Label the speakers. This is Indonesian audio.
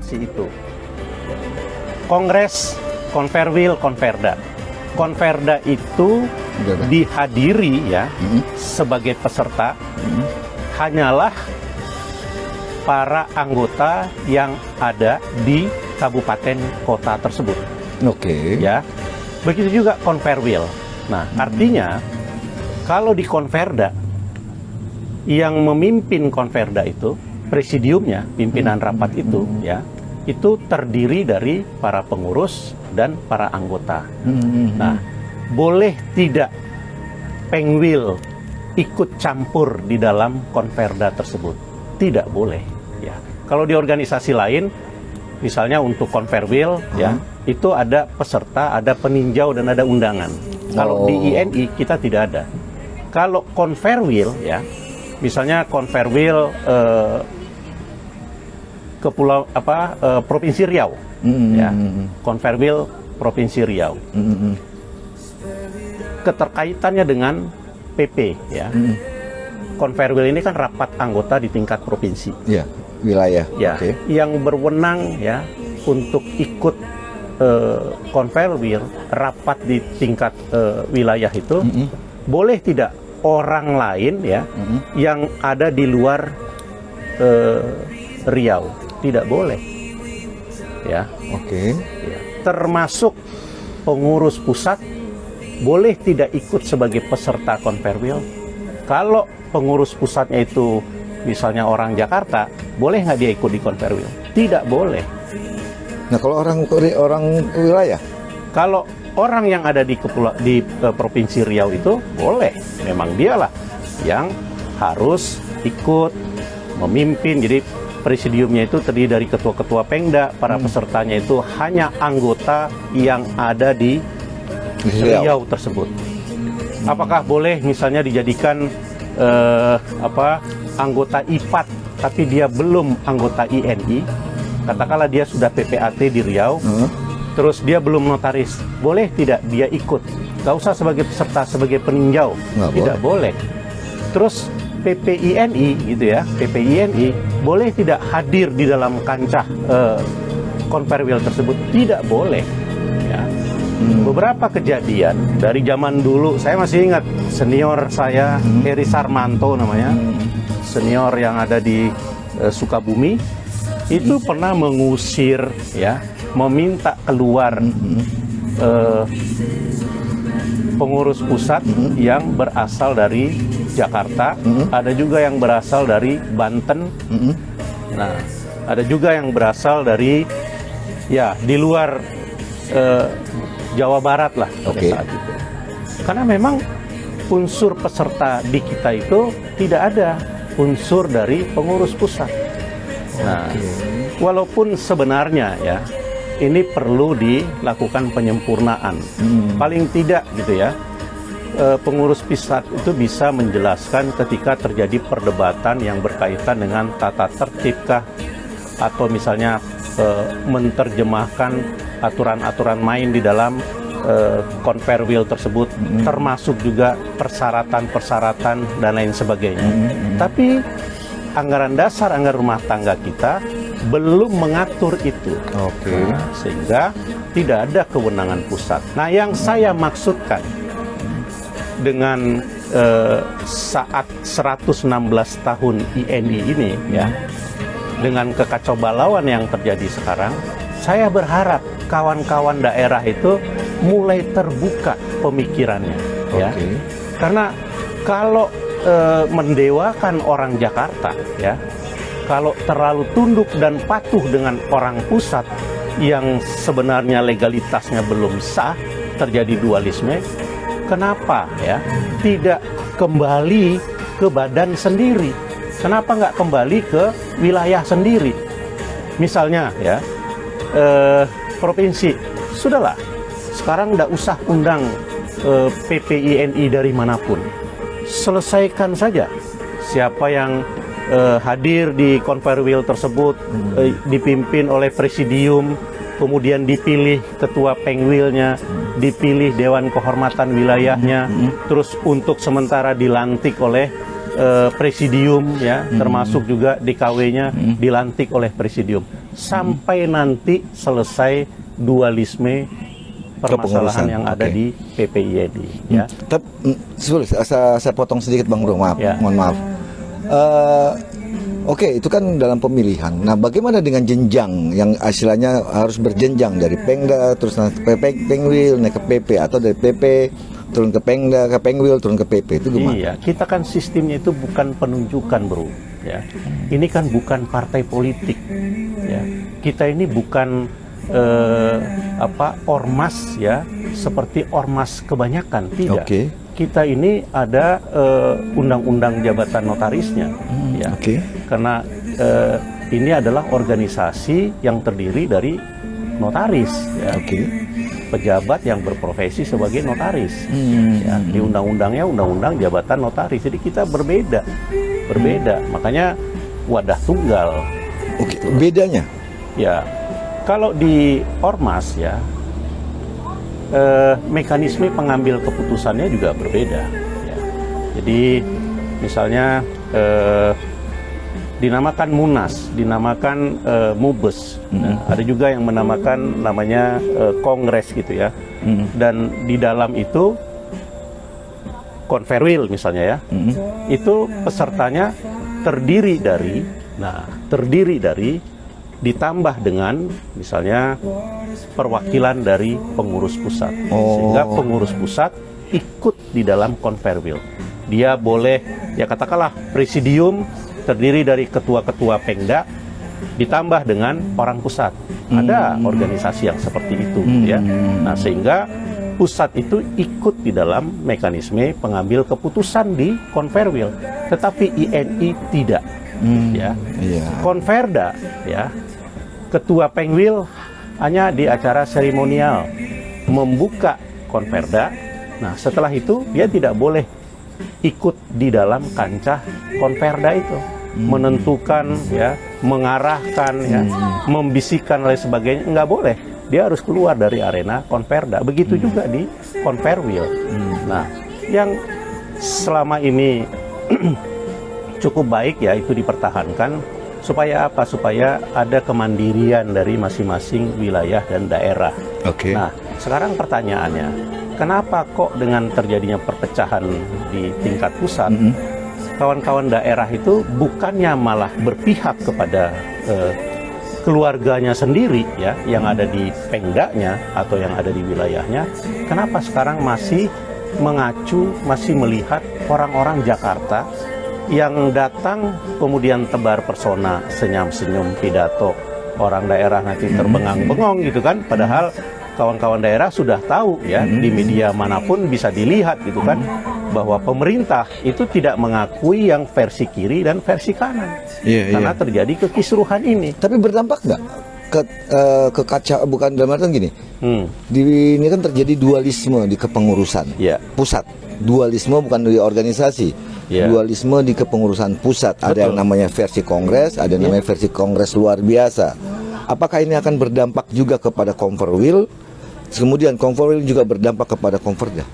Speaker 1: transaksi itu. Kongres, Konferwil, Konverda. Konverda itu dihadiri ya sebagai peserta hanyalah para anggota yang ada di kabupaten kota tersebut.
Speaker 2: Oke.
Speaker 1: Ya. Begitu juga Konferwil. Nah, artinya kalau di Konverda yang memimpin Konverda itu presidiumnya, pimpinan rapat itu ya, itu terdiri dari para pengurus dan para anggota. Nah, boleh tidak Pengwil ikut campur di dalam Konverda tersebut? Tidak boleh. Ya, kalau di organisasi lain, misalnya untuk Konferwil, ya, itu ada peserta, ada peninjau dan ada undangan. Kalau di INI kita tidak ada. Kalau Konferwil, ya, misalnya Konferwil Provinsi Riau, ya, Konferwil Provinsi Riau. Keterkaitannya dengan PP, ya. Konferwil ini kan rapat anggota di tingkat provinsi,
Speaker 2: ya, wilayah,
Speaker 1: ya, yang berwenang ya untuk ikut Konferwil rapat di tingkat wilayah itu, boleh tidak orang lain ya yang ada di luar Riau? Tidak boleh, ya. Ya. Termasuk pengurus pusat boleh tidak ikut sebagai peserta Konferwil. Kalau pengurus pusatnya itu misalnya orang Jakarta, boleh nggak dia ikut di Konferwil? Tidak boleh.
Speaker 2: Nah, kalau orang wilayah,
Speaker 1: kalau orang yang ada di Provinsi Riau itu boleh, memang dialah yang harus ikut memimpin. Jadi presidiumnya itu terdiri dari ketua-ketua Pengda, para pesertanya itu hanya anggota yang ada di Riau tersebut. Apakah boleh misalnya dijadikan anggota IPAT tapi dia belum anggota INI? Katakanlah dia sudah PPAT di Riau, terus dia belum notaris, boleh tidak dia ikut? Gak usah sebagai peserta, sebagai peninjau, tidak boleh. Terus PPINI gitu ya, PPINI boleh tidak hadir di dalam kancah Konferwil tersebut? Tidak boleh. Ya. Beberapa kejadian dari zaman dulu, saya masih ingat senior saya, Heri Sarmanto namanya, senior yang ada di Sukabumi, itu pernah mengusir ya, meminta keluar pengurus pusat yang berasal dari Jakarta, ada juga yang berasal dari Banten, nah ada juga yang berasal dari ya di luar Jawa Barat lah pada saat itu. Karena memang unsur peserta di kita itu tidak ada unsur dari pengurus pusat. Nah, walaupun sebenarnya ya ini perlu dilakukan penyempurnaan. Paling tidak gitu ya, pengurus pusat itu bisa menjelaskan ketika terjadi perdebatan yang berkaitan dengan tata tertibkah, atau misalnya menerjemahkan aturan-aturan main di dalam Konferwil tersebut, termasuk juga persyaratan-persyaratan dan lain sebagainya. Tapi anggaran dasar, anggaran rumah tangga kita belum mengatur itu. Nah, sehingga tidak ada kewenangan pusat. Nah, yang saya maksudkan dengan saat 116 tahun INI ini ya, dengan kekacaubalauan yang terjadi sekarang, saya berharap kawan-kawan daerah itu mulai terbuka pemikirannya ya. Karena kalau mendewakan orang Jakarta ya, kalau terlalu tunduk dan patuh dengan orang pusat yang sebenarnya legalitasnya belum sah, terjadi dualisme, kenapa ya tidak kembali ke badan sendiri? Kenapa nggak kembali ke wilayah sendiri? Misalnya ya, provinsi, sudahlah, sekarang nggak usah undang PPINI dari manapun. Selesaikan saja siapa yang hadir di Konferwil tersebut, dipimpin oleh presidium, kemudian dipilih ketua Pengwilnya, dipilih Dewan Kehormatan wilayahnya, terus untuk sementara dilantik oleh presidium ya, termasuk juga DKW-nya dilantik oleh presidium sampai nanti selesai dualisme permasalahan yang ada di PPID ya.
Speaker 2: Saya potong sedikit Bang Bro, maaf,
Speaker 1: Ya.
Speaker 2: mohon maaf. Oke, itu kan dalam pemilihan. Nah, bagaimana dengan jenjang yang istilahnya harus berjenjang dari Pengda terus naik ke Pengwil naik ke PP, atau dari PP turun ke Pengda ke Pengwil turun ke PP, itu gimana?
Speaker 1: Iya, kita kan sistemnya itu bukan penunjukan, Bro. Ya, ini kan bukan partai politik. Ya, kita ini bukan ormas ya, seperti ormas kebanyakan, tidak.
Speaker 2: Oke.
Speaker 1: Kita ini ada undang-undang jabatan notarisnya, ya.
Speaker 2: Oke.
Speaker 1: Karena ini adalah organisasi yang terdiri dari notaris, ya.
Speaker 2: Oke.
Speaker 1: Pejabat yang berprofesi sebagai notaris. Ya, di undang-undangnya undang-undang jabatan notaris. Jadi kita berbeda. Makanya wadah tunggal.
Speaker 2: Oke, bedanya?
Speaker 1: Ya, kalau di ormas ya, mekanisme pengambil keputusannya juga berbeda. Ya. Jadi misalnya dinamakan Munas, dinamakan Mubes. Nah, ada juga yang menamakan namanya Kongres gitu ya. Dan di dalam itu Konferwil misalnya ya, itu pesertanya terdiri dari ditambah dengan misalnya perwakilan dari pengurus pusat, sehingga pengurus pusat ikut di dalam Konferwil. Dia boleh, ya katakanlah presidium terdiri dari ketua-ketua Pengda ditambah dengan orang pusat. Ada organisasi yang seperti itu ya. Nah, sehingga pusat itu ikut di dalam mekanisme pengambil keputusan di Konferwil, tetapi INI tidak. Ya. Konferda ya, ketua Pengwil hanya di acara seremonial membuka Konferda. Nah, setelah itu dia tidak boleh ikut di dalam kancah Konferda itu, menentukan ya, mengarahkan ya, membisikkan dan sebagainya, nggak boleh. Dia harus keluar dari arena Konferda. Begitu juga di Konferwil. Nah, yang selama ini cukup baik ya, itu dipertahankan supaya apa? Supaya ada kemandirian dari masing-masing wilayah dan daerah. Nah, sekarang pertanyaannya, kenapa kok dengan terjadinya perpecahan di tingkat pusat, kawan-kawan daerah itu bukannya malah berpihak kepada keluarganya sendiri ya, yang ada di Pengdanya atau yang ada di wilayahnya, kenapa sekarang masih mengacu, masih melihat orang-orang Jakarta yang datang kemudian tebar persona, senyum-senyum, pidato, orang daerah nanti terbengang-bengong gitu kan, padahal kawan-kawan daerah sudah tahu ya, di media manapun bisa dilihat gitu kan, bahwa pemerintah itu tidak mengakui yang versi kiri dan versi kanan, karena terjadi kekisruhan ini.
Speaker 2: Tapi berdampak nggak ke kaca, bukan dalam artian gini, ini kan terjadi dualisme di kepengurusan pusat, dualisme bukan di organisasi. Dualisme di kepengurusan pusat. Ada yang namanya versi kongres, ada yang namanya versi kongres luar biasa. Apakah ini akan berdampak juga kepada Konferwil? Kemudian Konferwil juga berdampak kepada Konferda?